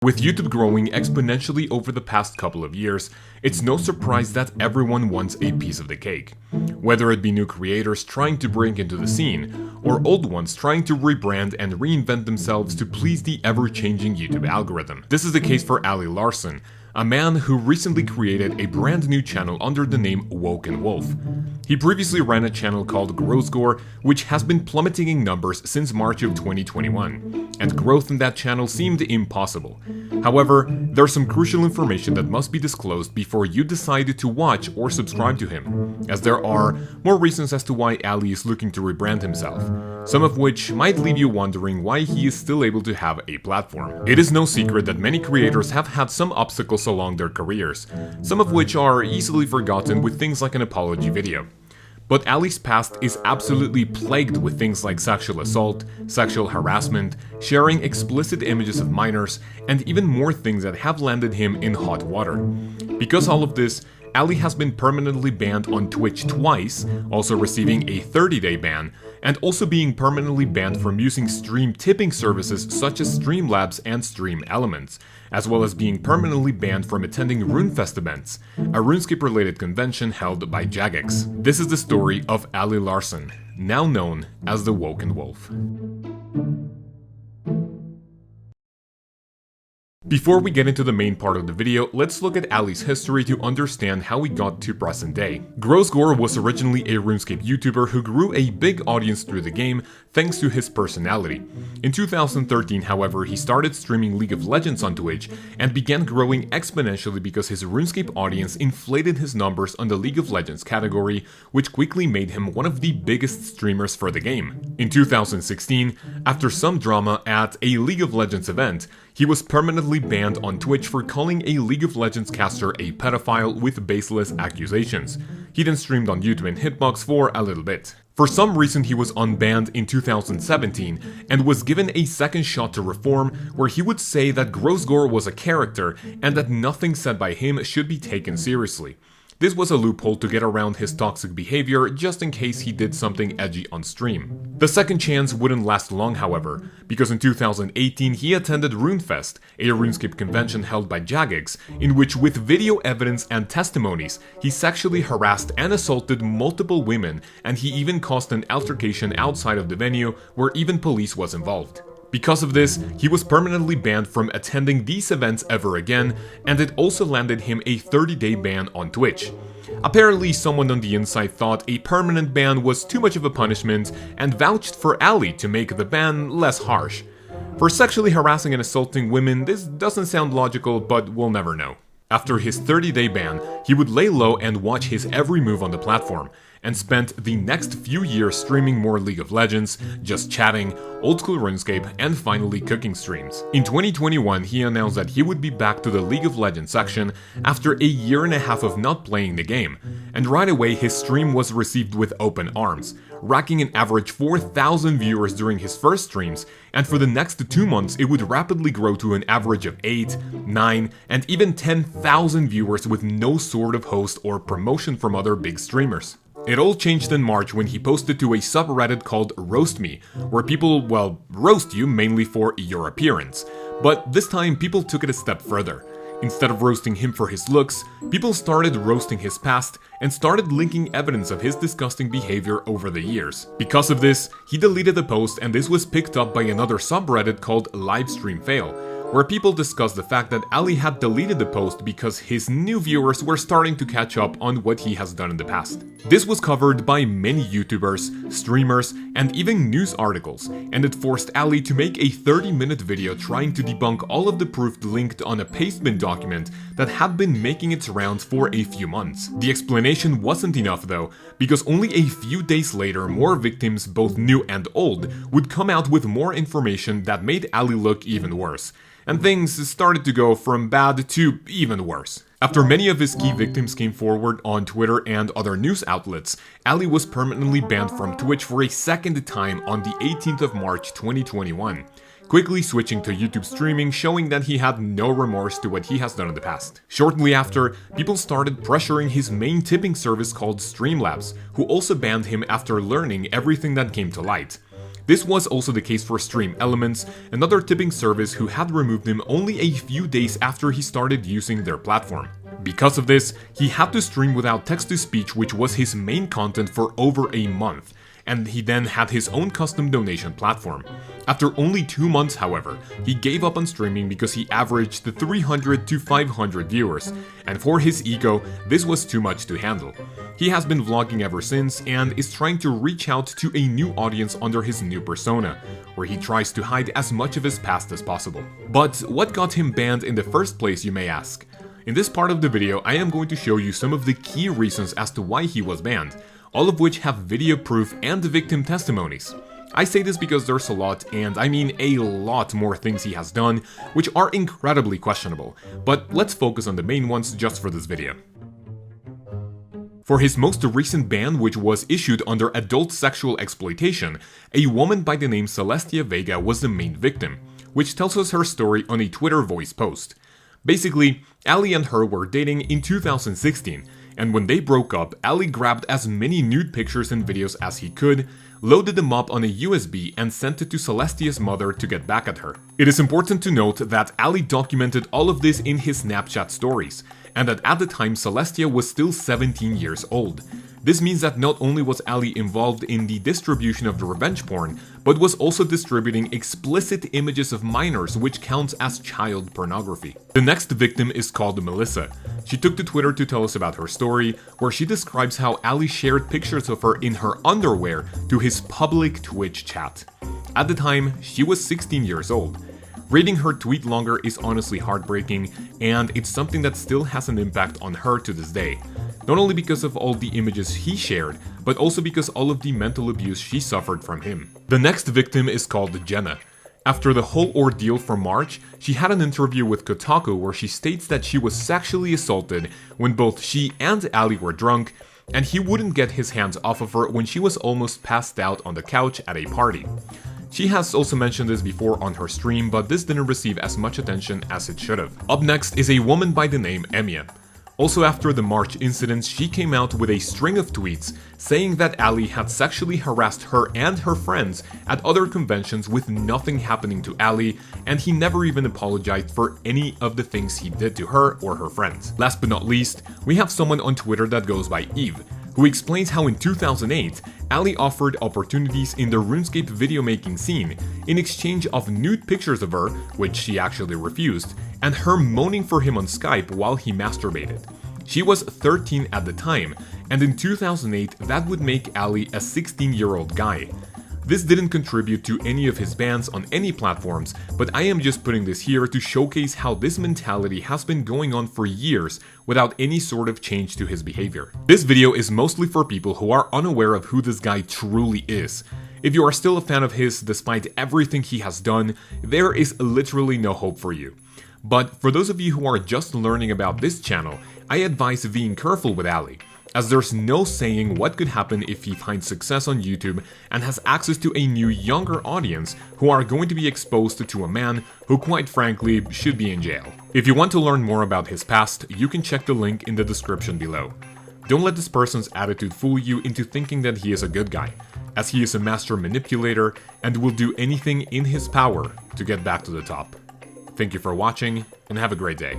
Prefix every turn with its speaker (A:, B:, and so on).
A: With YouTube growing exponentially over the past couple of years, it's no surprise that everyone wants a piece of the cake. Whether it be new creators trying to break into the scene, or old ones trying to rebrand and reinvent themselves to please the ever-changing YouTube algorithm. This is the case for Larsen, a man who recently created a brand new channel under the name Woken. He previously ran a channel called Gore, which has been plummeting in numbers since March of 2021, and growth in that channel seemed impossible. However, there's some crucial information that must be disclosed before you decide to watch or subscribe to him, as there are more reasons as to why Ali is looking to rebrand himself, some of which might leave you wondering why he is still able to have a platform. It is no secret that many creators have had some obstacles along their careers, some of which are easily forgotten with things like an apology video. But Ali's past is absolutely plagued with things like sexual assault, sexual harassment, sharing explicit images of minors, and even more things that have landed him in hot water. Because all of this, Ali has been permanently banned on Twitch twice, also receiving a 30-day ban, and also being permanently banned from using stream tipping services such as Streamlabs and Stream Elements, as well as being permanently banned from attending RuneFest events, a RuneScape-related convention held by Jagex. This is the story of Ali Larsen, now known as the Woken Wolf. Before we get into the main part of the video, let's look at Ali's history to understand how he got to present day. Gore was originally a RuneScape YouTuber who grew a big audience through the game thanks to his personality. In 2013, however, he started streaming League of Legends on Twitch and began growing exponentially because his RuneScape audience inflated his numbers on the League of Legends category, which quickly made him one of the biggest streamers for the game. In 2016, after some drama at a League of Legends event, he was permanently banned on Twitch for calling a League of Legends caster a pedophile with baseless accusations. He then streamed on YouTube and Hitbox for a little bit. For some reason he was unbanned in 2017 and was given a second shot to reform, where he would say that Gore was a character and that nothing said by him should be taken seriously. This was a loophole to get around his toxic behavior just in case he did something edgy on stream. The second chance wouldn't last long, however, because in 2018 he attended RuneFest, a RuneScape convention held by Jagex, in which with video evidence and testimonies, he sexually harassed and assaulted multiple women, and he even caused an altercation outside of the venue where even police was involved. Because of this, he was permanently banned from attending these events ever again, and it also landed him a 30-day ban on Twitch. Apparently, someone on the inside thought a permanent ban was too much of a punishment and vouched for Ali to make the ban less harsh. For sexually harassing and assaulting women, this doesn't sound logical, but we'll never know. After his 30-day ban, he would lay low and watch his every move on the platform, and spent the next few years streaming more League of Legends, just chatting, old school RuneScape, and finally cooking streams. In 2021, he announced that he would be back to the League of Legends section after a year and a half of not playing the game, and right away his stream was received with open arms, racking an average 4,000 viewers during his first streams, and for the next 2 months it would rapidly grow to an average of 8, 9, and even 10,000 viewers with no sort of host or promotion from other big streamers. It all changed in March when he posted to a subreddit called Roast Me, where people, well, roast you mainly for your appearance. But this time people took it a step further. Instead of roasting him for his looks, people started roasting his past and started linking evidence of his disgusting behavior over the years. Because of this, he deleted the post, and this was picked up by another subreddit called Livestream Fail, where people discussed the fact that Ali had deleted the post because his new viewers were starting to catch up on what he has done in the past. This was covered by many YouTubers, streamers, and even news articles, and it forced Ali to make a 30-minute video trying to debunk all of the proof linked on a pastebin document that had been making its rounds for a few months. The explanation wasn't enough though, because only a few days later more victims, both new and old, would come out with more information that made Ali look even worse. And things started to go from bad to even worse. After many of his key victims came forward on Twitter and other news outlets, Ali was permanently banned from Twitch for a second time on the 18th of March 2021, quickly switching to YouTube streaming, showing that he had no remorse to what he has done in the past. Shortly after, people started pressuring his main tipping service called Streamlabs, who also banned him after learning everything that came to light. This was also the case for Stream Elements, another tipping service who had removed him only a few days after he started using their platform. Because of this, he had to stream without text-to-speech, which was his main content, for over a month, and he then had his own custom donation platform. After only 2 months, however, he gave up on streaming because he averaged 300 to 500 viewers, and for his ego, this was too much to handle. He has been vlogging ever since and is trying to reach out to a new audience under his new persona, where he tries to hide as much of his past as possible. But what got him banned in the first place, you may ask? In this part of the video, I am going to show you some of the key reasons as to why he was banned, all of which have video proof and victim testimonies. I say this because there's a lot, and I mean a lot more things he has done, which are incredibly questionable, but let's focus on the main ones just for this video. For his most recent ban, which was issued under adult sexual exploitation, a woman by the name Celestia Vega was the main victim, which tells us her story on a Twitter voice post. Basically, Ali and her were dating in 2016, and when they broke up, Ali grabbed as many nude pictures and videos as he could, loaded them up on a USB, and sent it to Celestia's mother to get back at her. It is important to note that Ali documented all of this in his Snapchat stories, and that at the time Celestia was still 17 years old. This means that not only was Ali involved in the distribution of the revenge porn, but was also distributing explicit images of minors, which counts as child pornography. The next victim is called Melissa. She took to Twitter to tell us about her story, where she describes how Ali shared pictures of her in her underwear to his public Twitch chat. At the time, she was 16 years old. Reading her tweet longer is honestly heartbreaking, and it's something that still has an impact on her to this day. Not only because of all the images he shared, but also because all of the mental abuse she suffered from him. The next victim is called Jenna. After the whole ordeal from March, she had an interview with Kotaku where she states that she was sexually assaulted when both she and Ali were drunk, and he wouldn't get his hands off of her when she was almost passed out on the couch at a party. She has also mentioned this before on her stream, but this didn't receive as much attention as it should have. Up next is a woman by the name Emia. Also after the March incidents, she came out with a string of tweets saying that Ali had sexually harassed her and her friends at other conventions with nothing happening to Ali, and he never even apologized for any of the things he did to her or her friends. Last but not least, we have someone on Twitter that goes by Eve, who explains how in 2008, Ali offered opportunities in the RuneScape video making scene in exchange of nude pictures of her, which she actually refused, and her moaning for him on Skype while he masturbated. She was 13 at the time, and in 2008 that would make Ali a 16-year-old guy. This didn't contribute to any of his bans on any platforms, but I am just putting this here to showcase how this mentality has been going on for years without any sort of change to his behavior. This video is mostly for people who are unaware of who this guy truly is. If you are still a fan of his despite everything he has done, there is literally no hope for you. But for those of you who are just learning about this channel, I advise being careful with Ali, as there's no saying what could happen if he finds success on YouTube and has access to a new younger audience who are going to be exposed to a man who quite frankly should be in jail. If you want to learn more about his past, you can check the link in the description below. Don't let this person's attitude fool you into thinking that he is a good guy, as he is a master manipulator and will do anything in his power to get back to the top. Thank you for watching and have a great day.